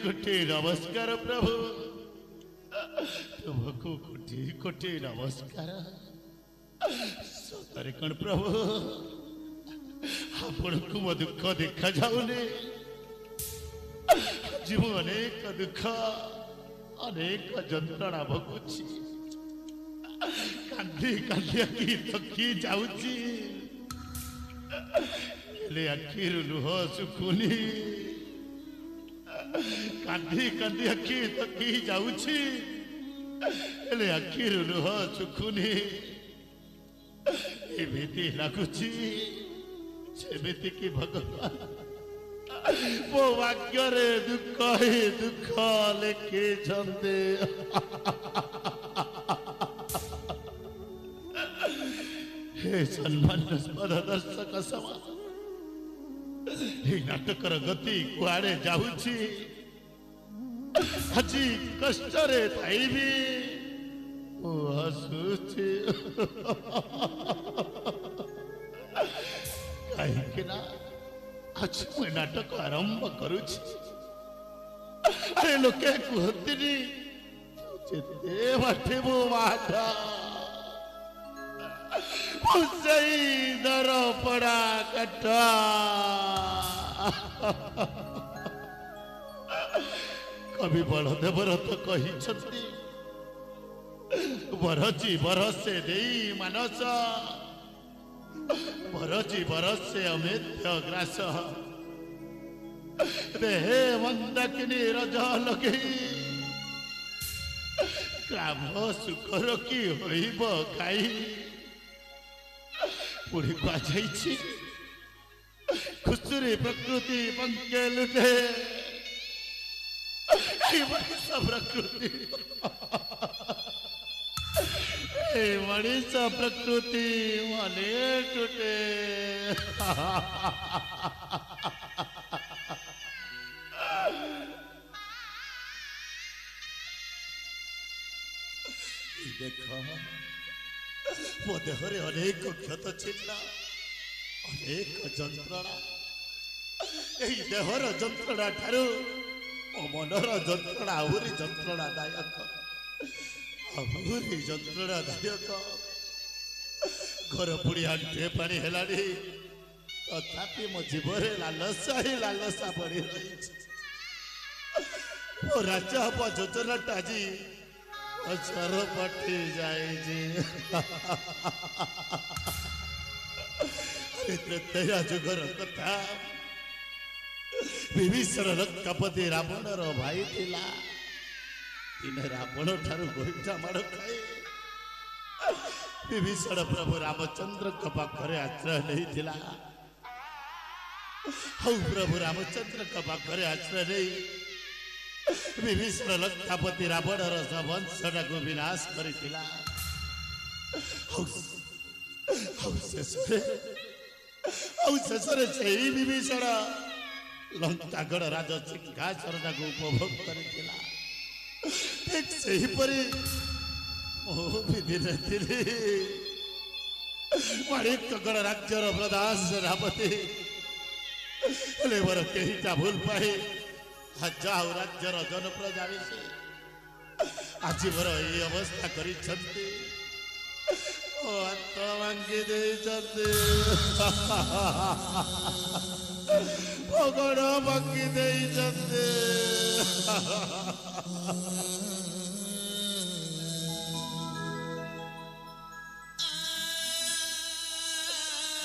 कोटि नमस्कार प्रभु तुमको कोटि कोटि नमस्कार सतरे कण प्रभु आपण को मो दुख देखा जाऊनी जीव अनेक दुख अनेक जंत्रणा भोगुची कांदी कांदी की थकी जाऊची ले आखिर लुह सुखुनी कांदी कांदी आखि थकी जाऊची ले आखिर लुह सुखुनी एमिति लागुची सेमिति की भगवान मो भाग्य रे दुख ही दुख लेके छंदे हे सम्मान दर्शक समाज नाटकर गति कुआड़े जाऊची আজি कष्टरे थाइबी ओ हसुची कहीं ना आज मैं नाटक आरंभ करुची अरे लोके कहती जेते बाटे मो माटा दर पड़ा कटा कवि बलदेवर तो कही बरची बरसे दे मानस बरची बरसे अमेध्य ग्रास देहे मंदाकिनी रज लगे ग्राम सुखर की होइब खाई पुड़ी कुछ खुशुरी प्रकृति पंके लुटे प्रकृति मनीष प्रकृति मने टूटे देख मो देहरे अनेक क्षत चिन्ह अनेक जंत्रणा यही देहर जंत्रणा ठारू मो मनर जंत्रणा आहुरी जंत्रणादायक आहुरी जंत्रणादायक घर पुड़ी आंटे पानी हेलानी तथापि मो जीवरे लालसा ही लालसा बढ़ी रही मो राजा हब योजनाटा आज अचर पटी जाए त्रेतया जुगर कथा विभीषण लंकापति रावण रो भाई थिला दिने रावण ठारू गोइठा माड़ खाए विभीषण प्रभु रामचंद्र को पाखरे आश्रय नहीं थिला हौ प्रभु रामचंद्र को पाखरे आश्रय नहीं विभीषण लंकापति रावण रो वंशटा को विनाश करिथिला ଶେଷରେ ସେଇ ବିଭୀଷଣ ଲଙ୍କାଗଡ଼ ରାଜ ସିଂହାସନଟାକୁ ଉପଭୋଗ କରିଥିଲା। ଠିକ ସେହିପରି ମୁଁ ବି ଦିନେ ଥିଲି ମାଣିକଗଡ଼ ରାଜ୍ୟର ପ୍ରଧାନ ସେନାପତି। ହେଲେ ମୋର କେହିଟା ଭୁଲ ପାଇ ଯାଉ ରାଜ୍ୟର ଜନପ୍ରଜା ମିଶି ଆଜି ମୋର ଏଇ ଅବସ୍ଥା କରିଛନ୍ତି। ଓ ହାତ ଭାଙ୍ଗି ଦେଇଛନ୍ତି, ଗୋଡ଼ ଭାଙ୍ଗି ଦେଇଛନ୍ତି।